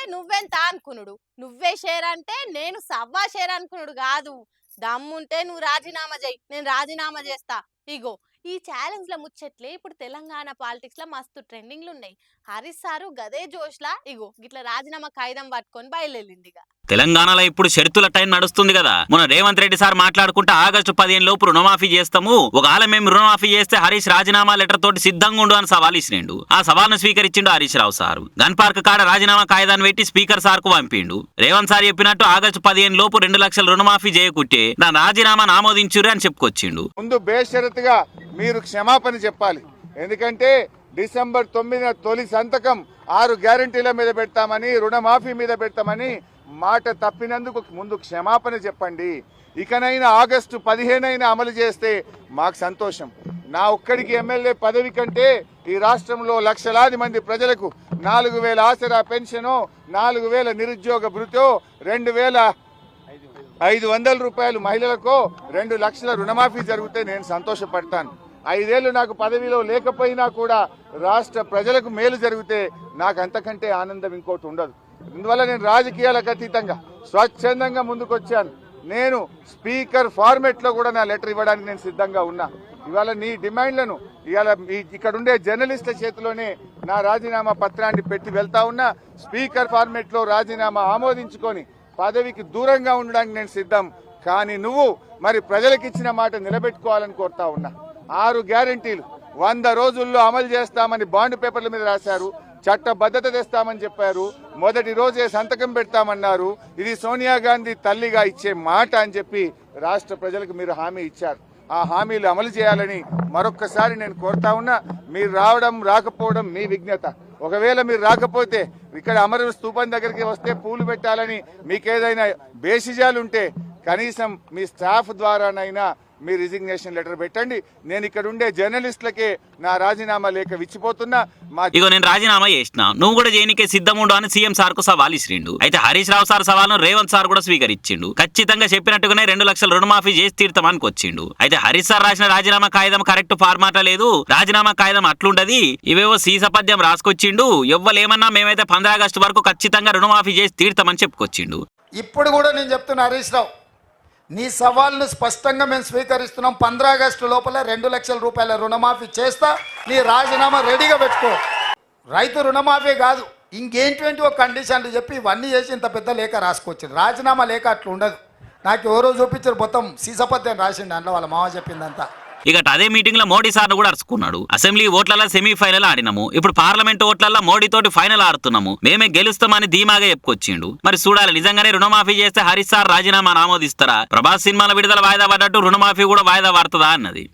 అంటే నువ్వెంత అనుకునుడు, నువ్వే షేర్ అంటే నేను సవ్వా షేర్ అనుకునుడు కాదు. దమ్ముంటే నువ్వు రాజీనామా చేయి, నేను రాజీనామా చేస్తా. ఇగో ఈ ఛాలెంజ్ల ముచ్చట్లే ఇప్పుడు తెలంగాణ పాలిటిక్స్ లో మస్తు ట్రెండింగ్లు ఉన్నాయి. హరీష్ సారు గదే జోష్లా ఇగో గిట్ల రాజీనామా కాగితం పట్టుకొని బయలుదేరిందిగా. తెలంగాణలో ఇప్పుడు షరతుల టైం నడుస్తుంది కదా. మన రేవంత్ రెడ్డి సార్ మాట్లాడుకుంటే ఆగస్టు 15 లోపు రుణమాఫీ చేస్తాము, ఒకవేళ మేము రుణమాఫీ చేస్తే హరీష్ రాజీనామా లెటర్ తోటి సిద్ధంగా ఉండు అని సవాల్ ఇచ్చినాడు. ఆ సవాల్ను స్వీకరించిండు Harish Rao sir. Gun park కాడ రాజీనామా కాగితాన్ని పెట్టి స్పీకర్ సార్ కు పంపిండు. రేవంత్ సార్ చెప్పినట్టు ఆగస్టు 15 లోపు 2 లక్షల రుణమాఫీ చేయకుంటే నా రాజీనామాను ఆమోదించురు అని చెప్పుకొచ్చిండు. ముందు బేషరతుగా మీరు క్షమాపణ చెప్పాలి. ఎందుకంటే డిసెంబర్ 9న తొలి సంతకం 6 గ్యారంటీల మీద పెడతామని, రుణమాఫీ మీద పెడతామని మాట తప్పినందుకు ముందు క్షమాపణ చెప్పండి. ఇకనైనా ఆగస్టు 15 అమలు చేస్తే మాకు సంతోషం. నా ఒక్కడికి ఎమ్మెల్యే పదవి కంటే ఈ రాష్ట్రంలో లక్షలాది మంది ప్రజలకు 4000 ఆసరా పెన్షను, 4000 నిరుద్యోగ భృతో, 2500 రూపాయలు మహిళలకు, 2 లక్షల రుణమాఫీ జరిగితే నేను సంతోషపడతాను. 5 ఏళ్ళు నాకు పదవిలో లేకపోయినా కూడా రాష్ట్ర ప్రజలకు మేలు జరిగితే నాకు అంతకంటే ఆనందం ఇంకోటి ఉండదు. అందువల్ల నేను రాజకీయాలకు అతీతంగా స్వచ్ఛందంగా ముందుకొచ్చాను. నేను స్పీకర్ ఫార్మెట్లో కూడా నా లెటర్ ఇవ్వడానికి నేను సిద్ధంగా ఉన్నా. ఇవాళ నీ డిమాండ్లను ఇవాళ ఇక్కడ ఉండే జర్నలిస్టుల చేతిలోనే నా రాజీనామా పత్రాన్ని పెట్టి వెళ్తా ఉన్నా. స్పీకర్ ఫార్మెట్లో రాజీనామా ఆమోదించుకొని పదవికి దూరంగా ఉండడానికి నేను సిద్ధం. కానీ నువ్వు మరి ప్రజలకు ఇచ్చిన మాట నిలబెట్టుకోవాలని కోరుతా ఉన్నా. 6 గ్యారంటీలు 100 రోజుల్లో అమలు చేస్తామని బాండ్ పేపర్ల మీద రాశారు. చట్టబద్ధత తెస్తామని చెప్పారు. మొదటి రోజే సంతకం పెడతామన్నారు. ఇది సోనియా గాంధీ తల్లిగా ఇచ్చే మాట అని చెప్పి రాష్ట్ర ప్రజలకు మీరు హామీ ఇచ్చారు. ఆ హామీలు అమలు చేయాలని మరొక్కసారి నేను కోరుతా ఉన్నా. మీరు రావడం రాకపోవడం మీ విజ్ఞత. ఒకవేళ మీరు రాకపోతే ఇక్కడ అమరవీర స్తూపం దగ్గరికి వస్తే పూలు పెట్టాలని మీకేదైనా బేసిజాలుంటే కనీసం మీ స్టాఫ్ ద్వారానైనా మీ రిజిగ్నేషన్ లెటర్ పెట్టండి. నేను ఇక్కడ ఉండే జర్నలిస్టులకే నా రాజీనామా లేఖ విచ్చిపోతున్నా. ఇగో నేను రాజీనామా చేసిన, నువ్వు కూడా చేయనికే సిద్ధముండు అని సీఎం సార్ కు సవాల్ ఇచ్చిండు. అయితే హరీష్ రావు సార్ సవాల్ను రేవంత్ సార్ కూడా స్వీకరించిండు. ఖచ్చితంగా చెప్పినట్టుగానే 2 లక్షల రుణమాఫీ చేసి తీర్థమానికి వచ్చిండు. అయితే హరీష్ సార్ రాసిన రాజీనామా కాగితం కరెక్ట్ ఫార్మాట్ లేదు, రాజీనామా కాగితం అట్లుంటది, ఇవేవో సీసపద్యం రాసుకొచ్చిండు. ఎవ్వలేమన్నా మేమైతే 15 ఆగస్టు వరకు ఖచ్చితంగా రుణమాఫీ చేసి తీర్థమని చెప్పుకొచ్చిండు. ఇప్పుడు కూడా నేను చెప్తున్నా హరీష్ రావు, నీ సవాల్ను స్పష్టంగా మేము స్వీకరిస్తున్నాం. 15 ఆగస్టు లోపల 2 లక్షల రూపాయల రుణమాఫీ చేస్తా, నీ రాజీనామా రెడీగా పెట్టుకో. రైతు రుణమాఫీ కాదు, ఇంకేంటి ఒక కండిషన్లు చెప్పి ఇవన్నీ చేసి ఇంత పెద్ద లేఖ రాసుకొచ్చింది. రాజీనామా లేఖ అట్లా ఉండదు. నాకు ఎవరో చూపించారు, మొత్తం సీసపద్యం రాసిండు అందులో, వాళ్ళ మామ చెప్పిందంతా. ఇక అదే మీటింగ్ లో మోడీ సార్ను కూడా అరుచుకున్నాడు. అసెంబ్లీ ఓట్లలో సెమీఫైనల్ ఆడినాము, ఇప్పుడు పార్లమెంట్ ఓట్లలో మోడీతోటి ఫైనల్ ఆడుతున్నాము, మేమే గెలుస్తామని ధీమాగా చెప్పుకొచ్చిండు. మరి చూడాలి, నిజంగానే రుణమాఫీ చేస్తే హరీష్ సార్ రాజీనామాను ఆమోదిస్తారా? ప్రభాస్ సినిమాల విడుదల వాయిదా పడ్డట్టు రుణమాఫీ కూడా వాయిదా పడుతుందా అన్నది.